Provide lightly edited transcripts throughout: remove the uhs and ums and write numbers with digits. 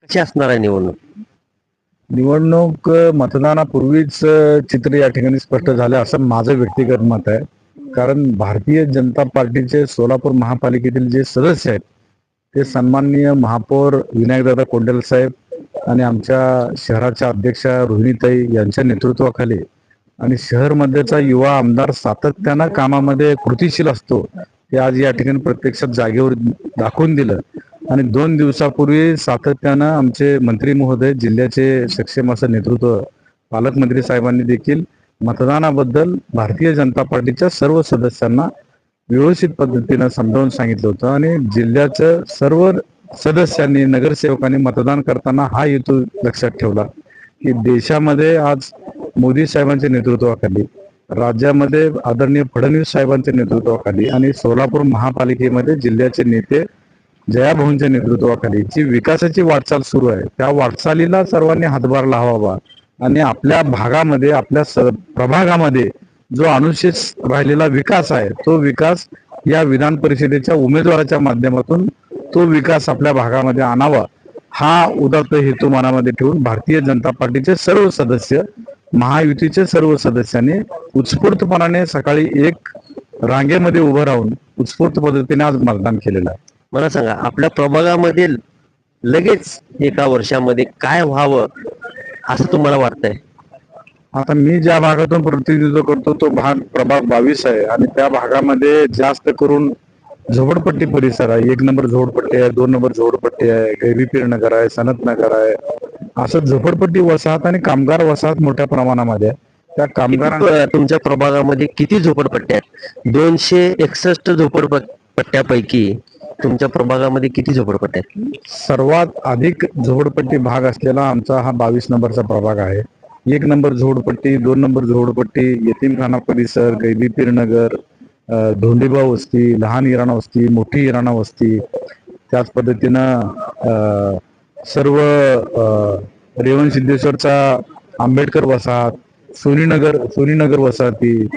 कशी असणार आहे निवडणूक? निवडणूक मतदानापूर्वीच चित्र या ठिकाणी स्पष्ट झालं असं माझं व्यक्तिगत मत आहे. कारण भारतीय जनता पार्टीचे सोलापूर महापालिकेतील जे सदस्य आहेत ते सन्माननीय महापौर विनायकदादा कोंडेल साहेब आणि आमच्या शहराच्या अध्यक्षा रोहिणीताई यांच्या नेतृत्वाखाली आणि शहर मध्येचा युवा आमदार सातत्यानं कामामध्ये कृतिशील असतो ते आज या ठिकाणी प्रत्यक्षात जागेवर दाखवून दिलं. आणि 2 दिवसापूर्वी सातत्यानं आमचे मंत्री महोदय जिल्ह्याचे सक्षम असं नेतृत्व पालकमंत्री साहेबांनी देखील मतदानाबद्दल भारतीय जनता पार्टीच्या सर्व सदस्यांना व्यवस्थित पद्धतीनं समजावून सांगितलं होतं. आणि जिल्ह्याच्या सर्व सदस्यांनी नगरसेवकांनी मतदान करताना हा हेतू लक्षात ठेवला की देशामध्ये आज मोदी साहेबांच्या नेतृत्वाखाली, राज्यामध्ये आदरणीय फडणवीस साहेबांच्या नेतृत्वाखाली आणि सोलापूर महापालिकेमध्ये जिल्ह्याचे नेते जयाभाऊंच्या नेतृत्वाखाली जी विकासाची वाटचाल सुरू आहे त्या वाटचालीला सर्वांनी हातभार लावावा आणि आपल्या भागामध्ये आपल्या प्रभागामध्ये जो अनुशेष राहिलेला विकास आहे तो विकास या विधान परिषदेच्या उमेदवाराच्या माध्यमातून तो विकास आपल्या भागामध्ये आणावा हा उदात्त हेतू मनामध्ये ठेवून भारतीय जनता पार्टीचे सर्व सदस्य, महायुतीचे सर्व सदस्यांनी उत्स्फूर्तपणाने सकाळी एक रांगेमध्ये उभं राहून उत्स्फूर्त पद्धतीने आज मतदान केलेलं आहे. मला सांगा, आपल्या प्रभागामध्ये लगेच एका वर्षामध्ये काय व्हावं असं तुम्हाला वाटतंय? आता मी ज्या भागातून प्रतिनिधित्व करतो तो भाग प्रभाग 22 आहे आणि त्या भागामध्ये जास्त करून झोपडपट्टी परिसर आहे. 1 नंबर झोपडपट्टी आहे, 2 नंबर झोपडपट्टी आहे, गैरीपीर नगर आहे, सनत नगर आहे, असं झोपडपट्टी वसाहत आणि कामगार वसाहत मोठ्या प्रमाणामध्ये आहे. त्या कामगारांना तुमच्या प्रभागामध्ये किती झोपडपट्ट्या आहेत? 261 झोपडपट्ट्यापैकी तुमच्या प्रभागामध्ये किती झोपडपट्ट्या आहेत? सर्वात अधिक झोपडपट्टी भाग असलेला आमचा हा 22 नंबरचा प्रभाग आहे. 1 नंबर झोपडपट्टी, 2 नंबर झोपडपट्टी, यतीमखाना परिसर, गैरीपीर नगर, धोंडीबा वस्ती, लहान इराणा वस्ती, मोठी इराणा वस्ती, त्याच पद्धतीनं सर्व रेवण सिद्धेश्वरचा आंबेडकर वसाहत, सोनीनगर वसाहती,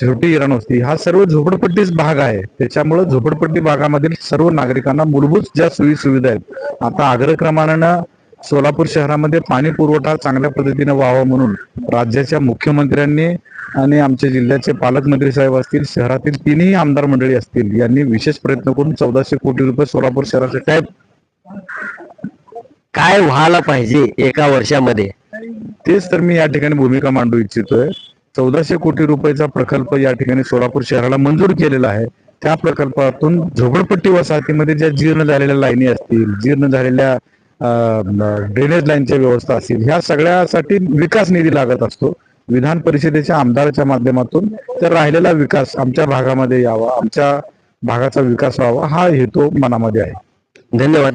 छोटी इराण वस्ती, हा सर्व झोपडपट्टीच भाग आहे. त्याच्यामुळे झोपडपट्टी भागामधील सर्व नागरिकांना मूलभूत ज्या सोयी सुविधा आहेत, आता अग्रक्रमानं सोलापूर शहरामध्ये पाणी पुरवठा चांगल्या पद्धतीने व्हावा म्हणून राज्याच्या मुख्यमंत्र्यांनी आणि आमच्या जिल्ह्याचे पालकमंत्री साहेब असतील, शहरातील 3ही आमदार मंडळी असतील, यांनी विशेष प्रयत्न करून 1400 कोटी रुपये सोलापूर शहरासाठी आहेत. काय व्हायला पाहिजे एका वर्षामध्ये? तेच तर मी या ठिकाणी भूमिका मांडू इच्छितोय. 1400 कोटी रुपयाचा प्रकल्प या ठिकाणी सोलापूर शहराला मंजूर केलेला आहे. त्या प्रकल्पातून झोपडपट्टी वसाहतीमध्ये ज्या जीर्ण झालेल्या लाईनी असतील, जीर्ण झालेल्या ड्रेनेज लाईनच्या व्यवस्था असतील, ह्या सगळ्यासाठी विकास निधी लागत असतो. विधान परिषदेच्या आमदाराच्या माध्यमातून तर राहिलेला विकास आमच्या भागामध्ये यावा, आमच्या भागाचा विकास व्हावा हा हेतू मनामध्ये आहे. धन्यवाद.